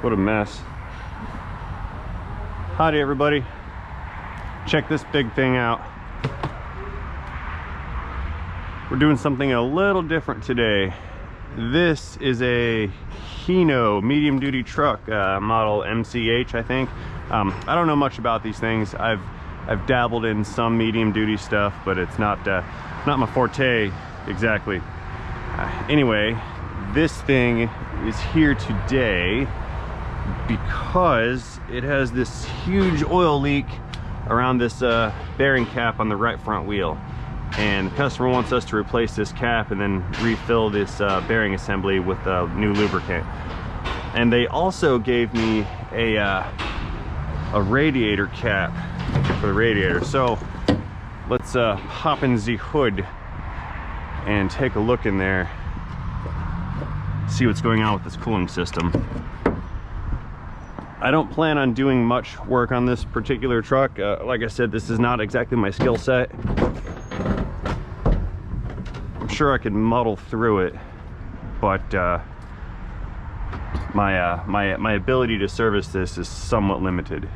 What a mess. Howdy everybody. Check this big thing out. We're doing something a little different today. This is a Hino medium duty truck, model MCH, I think. I don't know much about these things. I've dabbled in some medium duty stuff, but it's not my forte exactly. Anyway, this thing is here today because it has this huge oil leak around this bearing cap on the right front wheel, and the customer wants us to replace this cap and then refill this bearing assembly with new lubricant. And they also gave me a radiator cap for the radiator. So let's hop in the hood and take a look in there, see what's going on with this cooling system. I don't plan on doing much work on this particular truck. Like I said, this is not exactly my skill set. I'm sure I could muddle through it, but my ability to service this is somewhat limited.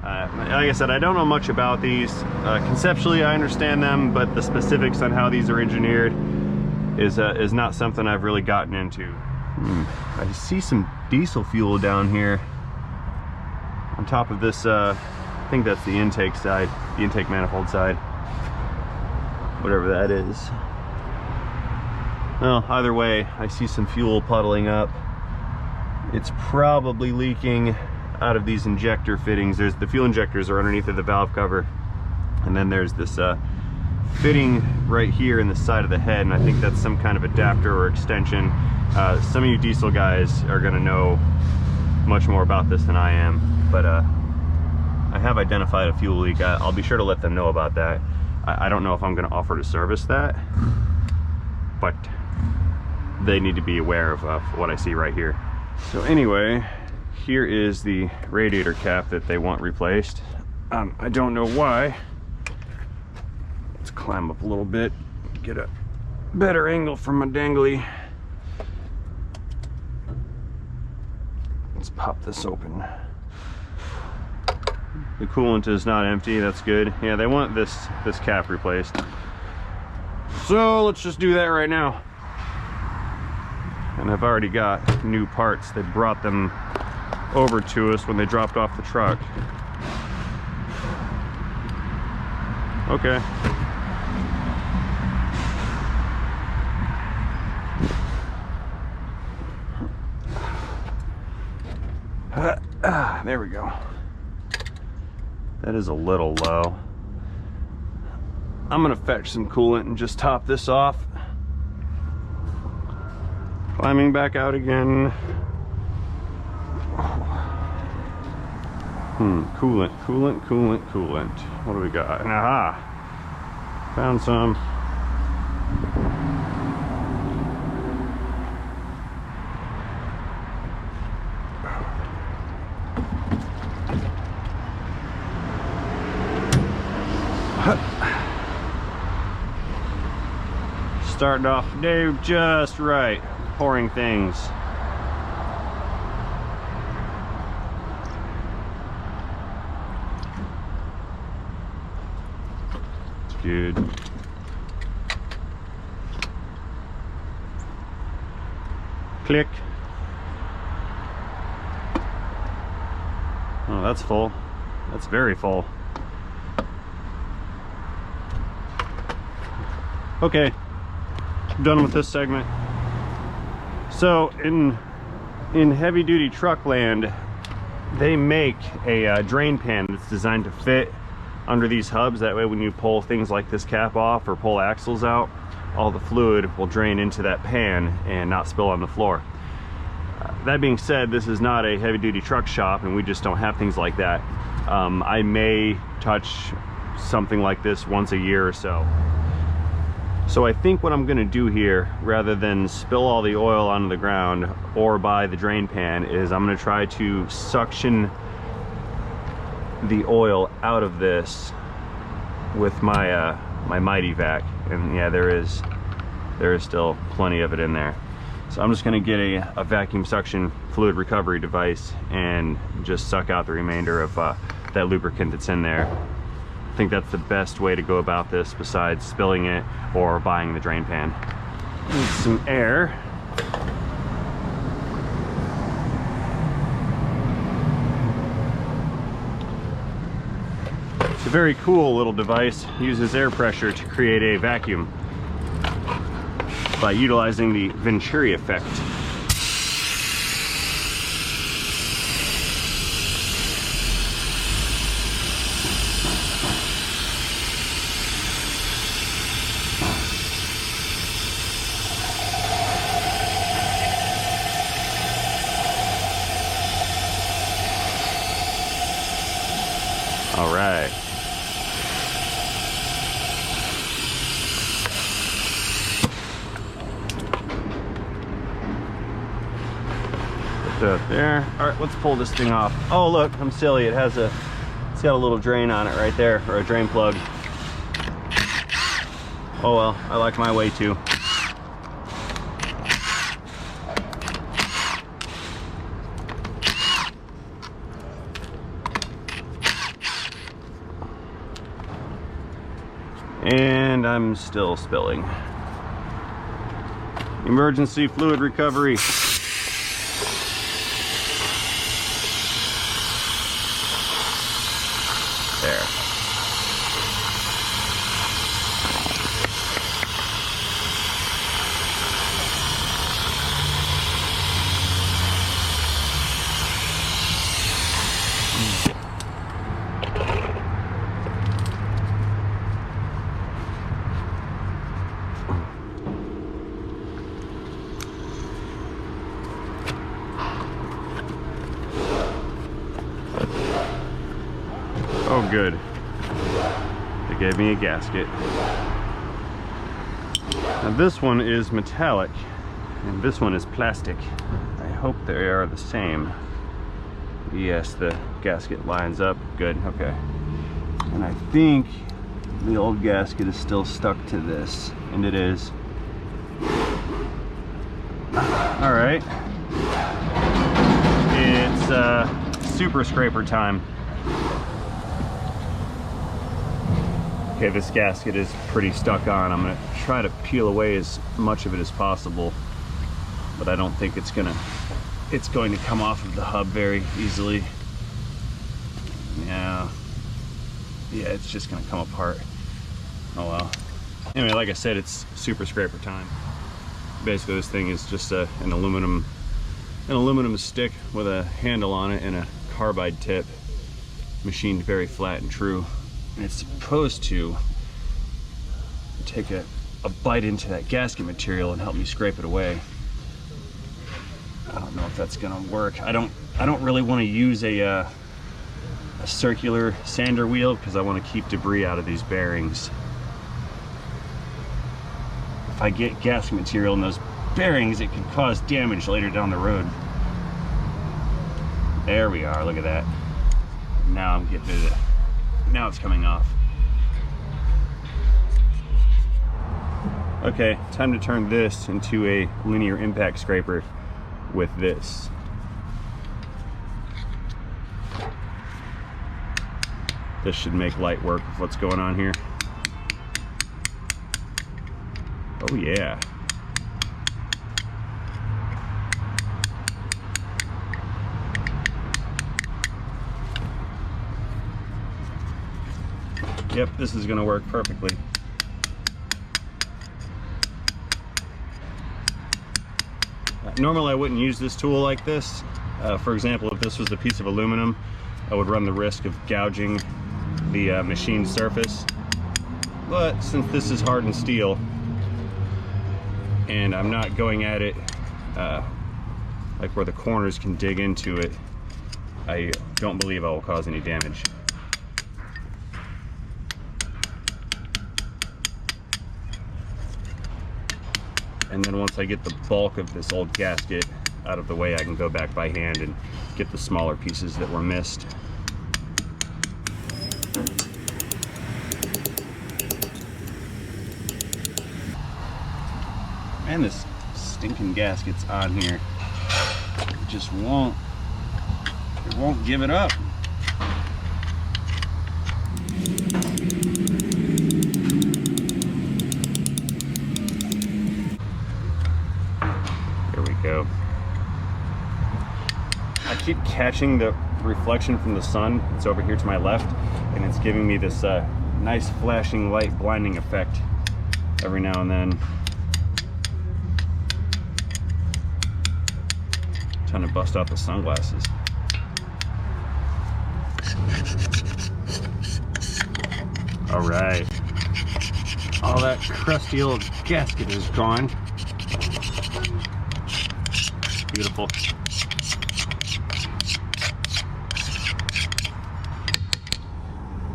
Like I said, I don't know much about these. Conceptually, I understand them, but the specifics on how these are engineered is not something I've really gotten into. I see some diesel fuel down here on top of this. I think that's the intake side, the intake manifold side, whatever that is. Well, either way, I see some fuel puddling up. It's probably leaking out of these injector fittings. There's the fuel injectors are underneath of the valve cover, and then there's this fitting right here in the side of the head, and I think that's some kind of adapter or extension. Some of you diesel guys are going to know much more about this than I am, but I have identified a fuel leak. I'll be sure to let them know about that. I don't know if I'm going to offer to service that, but they need to be aware of what I see right here. So anyway, here is the radiator cap that they want replaced. I don't know why. Let's climb up a little bit, get a better angle from my dangly. Let's pop this open. The coolant is not empty, that's good. Yeah, they want this cap replaced. So let's just do that right now. And I've already got new parts. They brought them over to us when they dropped off the truck. Okay. There we go. That is a little low. I'm gonna fetch some coolant and just top this off. Climbing back out again. Coolant. What do we got? Aha! Found some. Starting off the day just right, pouring things. It's good. Click. Oh, that's full. That's very full. Okay. Done with this segment. So in heavy duty truck land, they make a drain pan that's designed to fit under these hubs. That way when you pull things like this cap off or pull axles out, all the fluid will drain into that pan and not spill on the floor. That being said, this is not a heavy duty truck shop and we just don't have things like that. I may touch something like this once a year or so. So I think what I'm going to do here, rather than spill all the oil onto the ground or buy the drain pan, is I'm going to try to suction the oil out of this with my Mighty Vac. And yeah, there is still plenty of it in there. So I'm just gonna get a vacuum suction fluid recovery device and just suck out the remainder of that lubricant that's in there. I think that's the best way to go about this besides spilling it or buying the drain pan. Need some air. It's a very cool little device. It uses air pressure to create a vacuum by utilizing the Venturi effect. All right. Put that there. All right, let's pull this thing off. Oh, look, I'm silly. It's got a little drain on it right there, or a drain plug. Oh well, I like my way too. And I'm still spilling. Emergency fluid recovery. There. Oh, good. They gave me a gasket. Now this one is metallic, and this one is plastic. I hope they are the same. Yes, the gasket lines up. Good, okay. And I think the old gasket is still stuck to this, and it is. All right. It's super scraper time. Okay, this gasket is pretty stuck on. I'm gonna try to peel away as much of it as possible, but I don't think it's going to come off of the hub very easily. Yeah, it's just gonna come apart. Oh well. Anyway, like I said, it's super scraper time. Basically, this thing is just an aluminum stick with a handle on it and a carbide tip, machined very flat and true. And it's supposed to take a bite into that gasket material and help me scrape it away. I don't know if that's gonna work. I don't really want to use a circular sander wheel because I want to keep debris out of these bearings. If I get gasket material in those bearings, it can cause damage later down the road. There we are, look at that. Now I'm getting it. Now it's coming off. Okay, time to turn this into a linear impact scraper with this. This should make light work with what's going on here. Oh yeah. Yep, this is going to work perfectly. Normally I wouldn't use this tool like this. For example, if this was a piece of aluminum, I would run the risk of gouging the machined surface. But since this is hardened steel, and I'm not going at it like where the corners can dig into it, I don't believe I will cause any damage. And then once I get the bulk of this old gasket out of the way, I can go back by hand and get the smaller pieces that were missed. Man, this stinking gaskets on here. It just won't give it up. There we go. I keep catching the reflection from the sun. It's over here to my left, and it's giving me this nice flashing light blinding effect every now and then. Trying to bust out the sunglasses. All right, all that crusty old gasket is gone. Beautiful.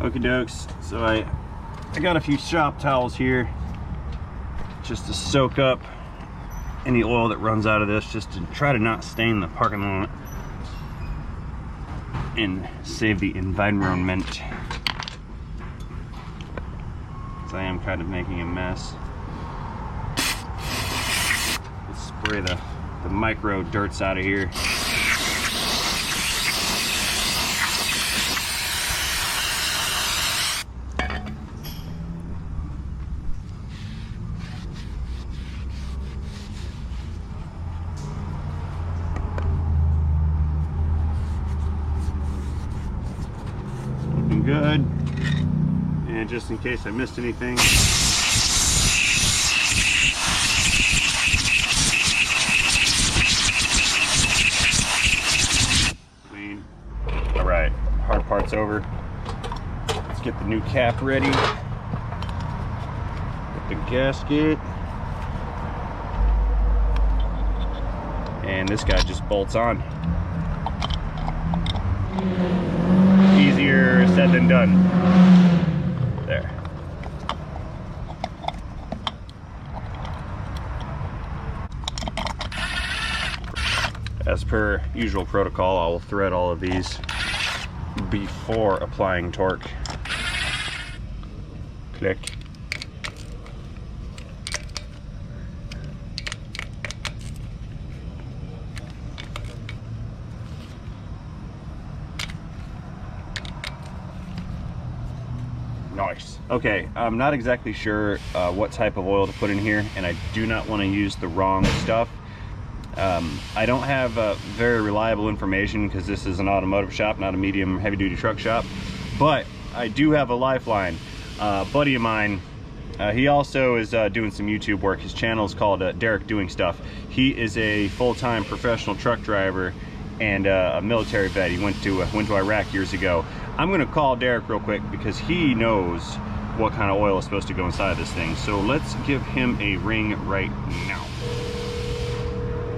Okie dokes. So I got a few shop towels here just to soak up any oil that runs out of this, just to try to not stain the parking lot and save the environment. So I am kind of making a mess. Let's spray the micro dirts out of here. Looking good. And just in case I missed anything, clean. All right, hard part's over. Let's get the new cap ready. Put the gasket. And this guy just bolts on. Easier said than done. There. As per usual protocol, I will thread all of these before applying torque. Click. Nice. Okay, I'm not exactly sure what type of oil to put in here, and I do not want to use the wrong stuff. I don't have very reliable information because this is an automotive shop, not a medium heavy duty truck shop, but I do have a lifeline. A buddy of mine, he also is doing some YouTube work. His channel is called Derek Doing Stuff. He is a full-time professional truck driver and a military vet. He went to Iraq years ago. I'm gonna call Derek real quick because he knows what kind of oil is supposed to go inside of this thing. So let's give him a ring right now.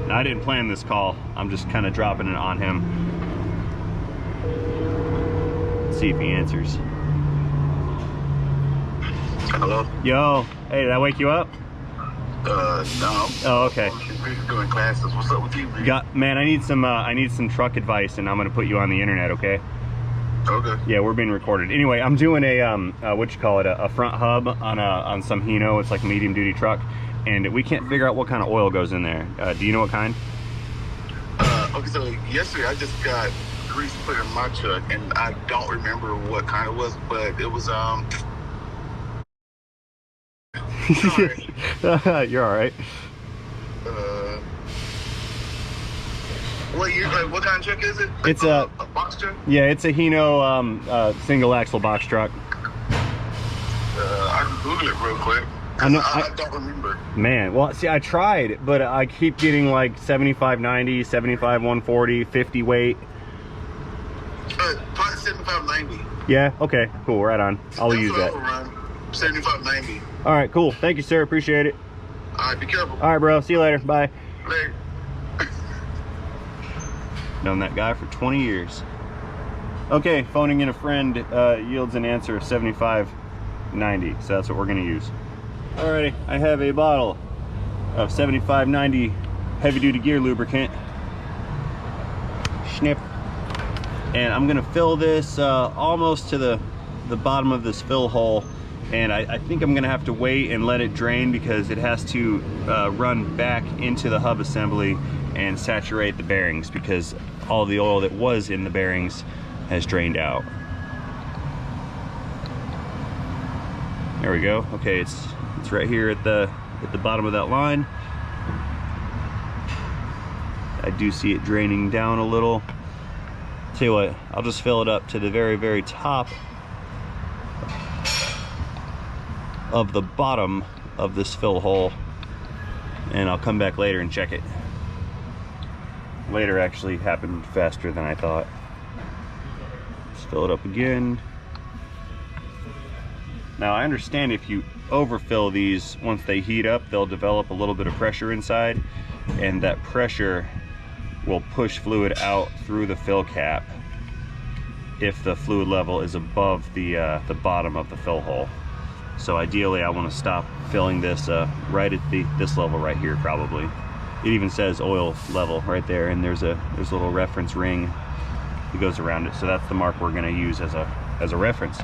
Now, I didn't plan this call. I'm just kind of dropping it on him. Let's see if he answers. Hello? Yo, hey, did I wake you up? No. Oh, okay. Doing classes. What's up with you, man? Man, I need some truck advice, and I'm gonna put you on the internet, okay? Okay. Yeah, we're being recorded. Anyway, I'm doing a front hub on some Hino. It's like a medium duty truck, and we can't figure out what kind of oil goes in there. Do you know what kind? Okay, so yesterday I just got grease put in my truck, and I don't remember what kind it was, but it was sorry. You're all right. What kind of truck is it? It's a box truck? Yeah, it's a Hino single axle box truck. I can Google it real quick. I don't remember. Man, well, see, I tried, but I keep getting like 7590, 75-140, 50 weight. Probably 7590. Yeah, okay, cool, right on. I'll use that. 7590. All right, cool. Thank you, sir. Appreciate it. All right, be careful. All right, bro. See you later. Bye. Later. Known that guy for 20 years. Okay, phoning in a friend yields an answer of 7590, so that's what we're gonna use. Alrighty, I have a bottle of 7590 heavy duty gear lubricant. Snip. And I'm gonna fill this almost to the bottom of this fill hole And I think I'm gonna have to wait and let it drain because it has to run back into the hub assembly and saturate the bearings because all the oil that was in the bearings has drained out. There we go. Okay, it's right here at the bottom of that line. I do see it draining down a little. Tell you what, I'll just fill it up to the very, very top of the bottom of this fill hole, and I'll come back later and check it. Later actually happened faster than I thought. Let's fill it up again. Now I understand if you overfill these, once they heat up, they'll develop a little bit of pressure inside, and that pressure will push fluid out through the fill cap if the fluid level is above the bottom of the fill hole. So ideally I want to stop filling this right at this level right here probably. It even says oil level right there, and there's a little reference ring that goes around it. So that's the mark we're going to use as a reference.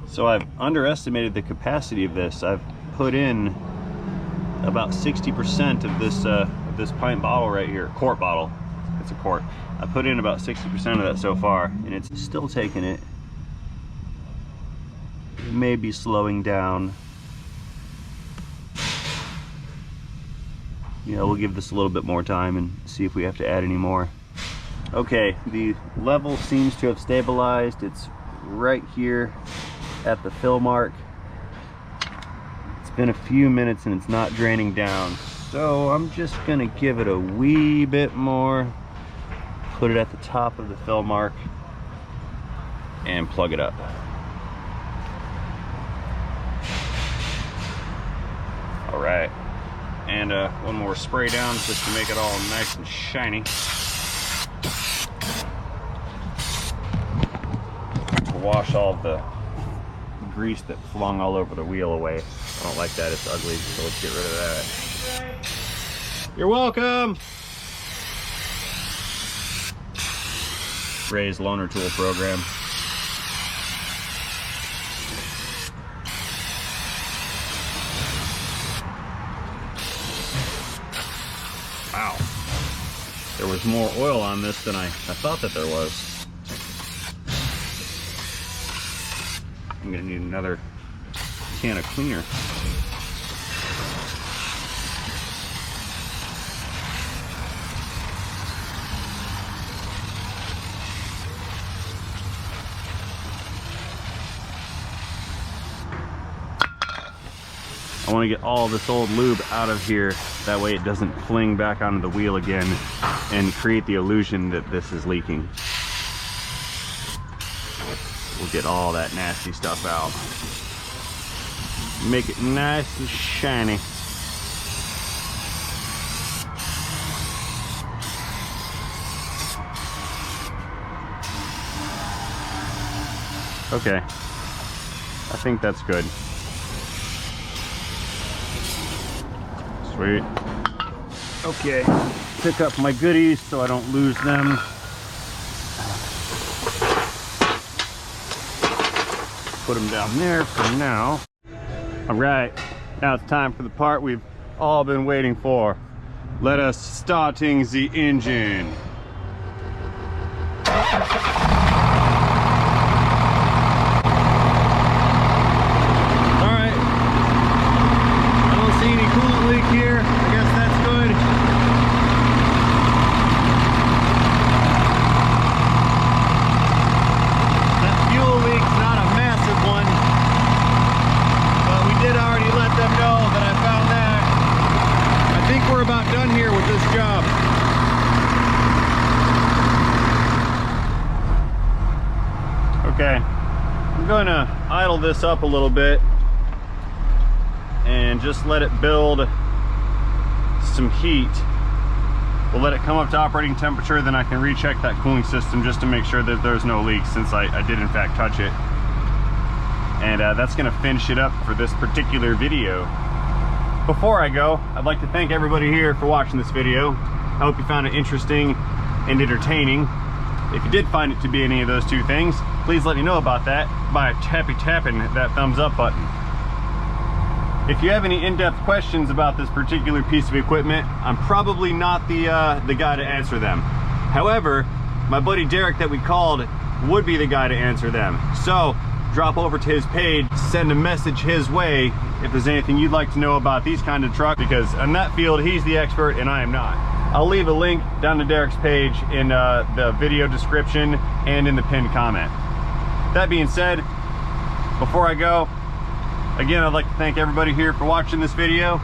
So I've underestimated the capacity of this. I've put in about 60% of this pint bottle right here, quart bottle. It's a quart. I put in about 60% of that so far, and it's still taking it. It may be slowing down. Yeah, we'll give this a little bit more time and see if we have to add any more. Okay, the level seems to have stabilized. It's right here at the fill mark. It's been a few minutes and it's not draining down, so I'm just gonna give it a wee bit more, put it at the top of the fill mark, and plug it up. All right, and one more spray down just to make it all nice and shiny. To wash all the grease that flung all over the wheel away. I don't like that, it's ugly, so let's get rid of that. You're welcome! Ray's loaner tool program. Wow. There was more oil on this than I thought that there was. I'm gonna need another can of cleaner. I want to get all this old lube out of here, that way it doesn't fling back onto the wheel again and create the illusion that this is leaking. We'll get all that nasty stuff out. Make it nice and shiny. Okay, I think that's good. Sweet. Okay, pick up my goodies so I don't lose them. Put them down there for now. All right, now it's time for the part we've all been waiting for. Let us starting the engine. Here, I guess that's good. That fuel leak's not a massive one, but we did already let them know that I found that. I think we're about done here with this job. Okay, I'm going to idle this up a little bit and just let it build some heat. We'll let it come up to operating temperature, then I can recheck that cooling system just to make sure that there's no leaks, since I did in fact touch it. And that's gonna finish it up for this particular video. Before I go, I'd like to thank everybody here for watching this video. I hope you found it interesting and entertaining. If you did find it to be any of those two things, please let me know about that by tapping that thumbs up button. If you have any in-depth questions about this particular piece of equipment, I'm probably not the guy to answer them. However, my buddy Derek that we called would be the guy to answer them. So drop over to his page, send a message his way if there's anything you'd like to know about these kind of trucks, because in that field he's the expert and I am not. I'll leave a link down to Derek's page in the video description and in the pinned comment. That being said, before I go, again, I'd like to thank everybody here for watching this video.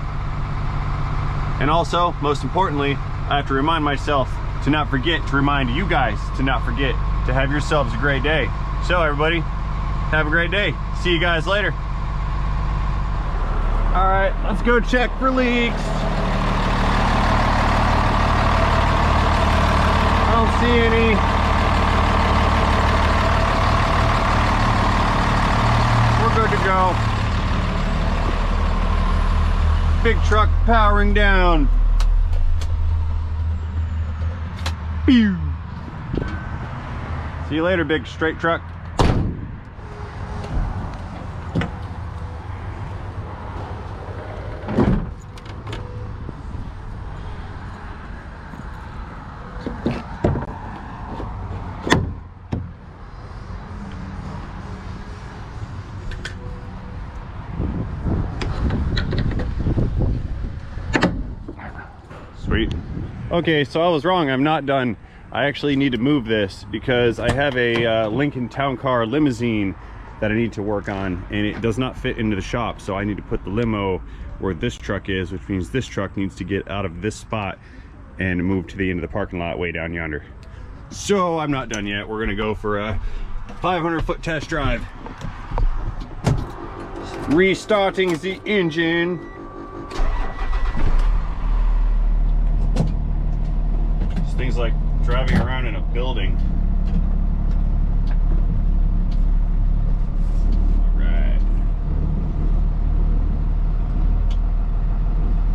And also, most importantly, I have to remind myself to not forget to remind you guys to not forget to have yourselves a great day. So everybody, have a great day. See you guys later. All right, let's go check for leaks. I don't see any. We're good to go. Big truck powering down. Pew. See you later, big straight truck. Sweet. Okay, so I was wrong. I'm not done. I actually need to move this because I have a Lincoln Town Car limousine that I need to work on, and it does not fit into the shop. So I need to put the limo where this truck is, which means this truck needs to get out of this spot and move to the end of the parking lot way down yonder. So I'm not done yet. We're gonna go for a 500-foot test drive. Restarting the engine. Things like driving around in a building. All right.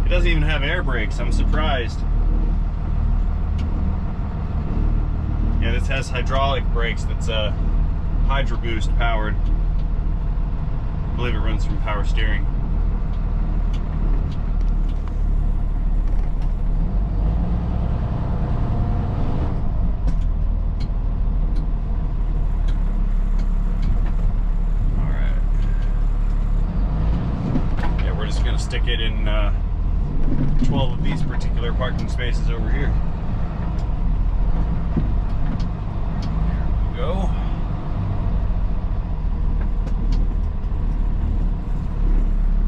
It doesn't even have air brakes. I'm surprised. Yeah, this has hydraulic brakes. That's Hydro Boost powered. I believe it runs from power steering. Stick it in 12 of these particular parking spaces over here. There we go.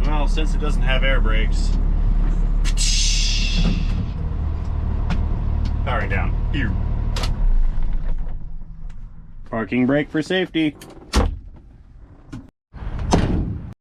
Well, since it doesn't have air brakes, powering down. Parking brake for safety.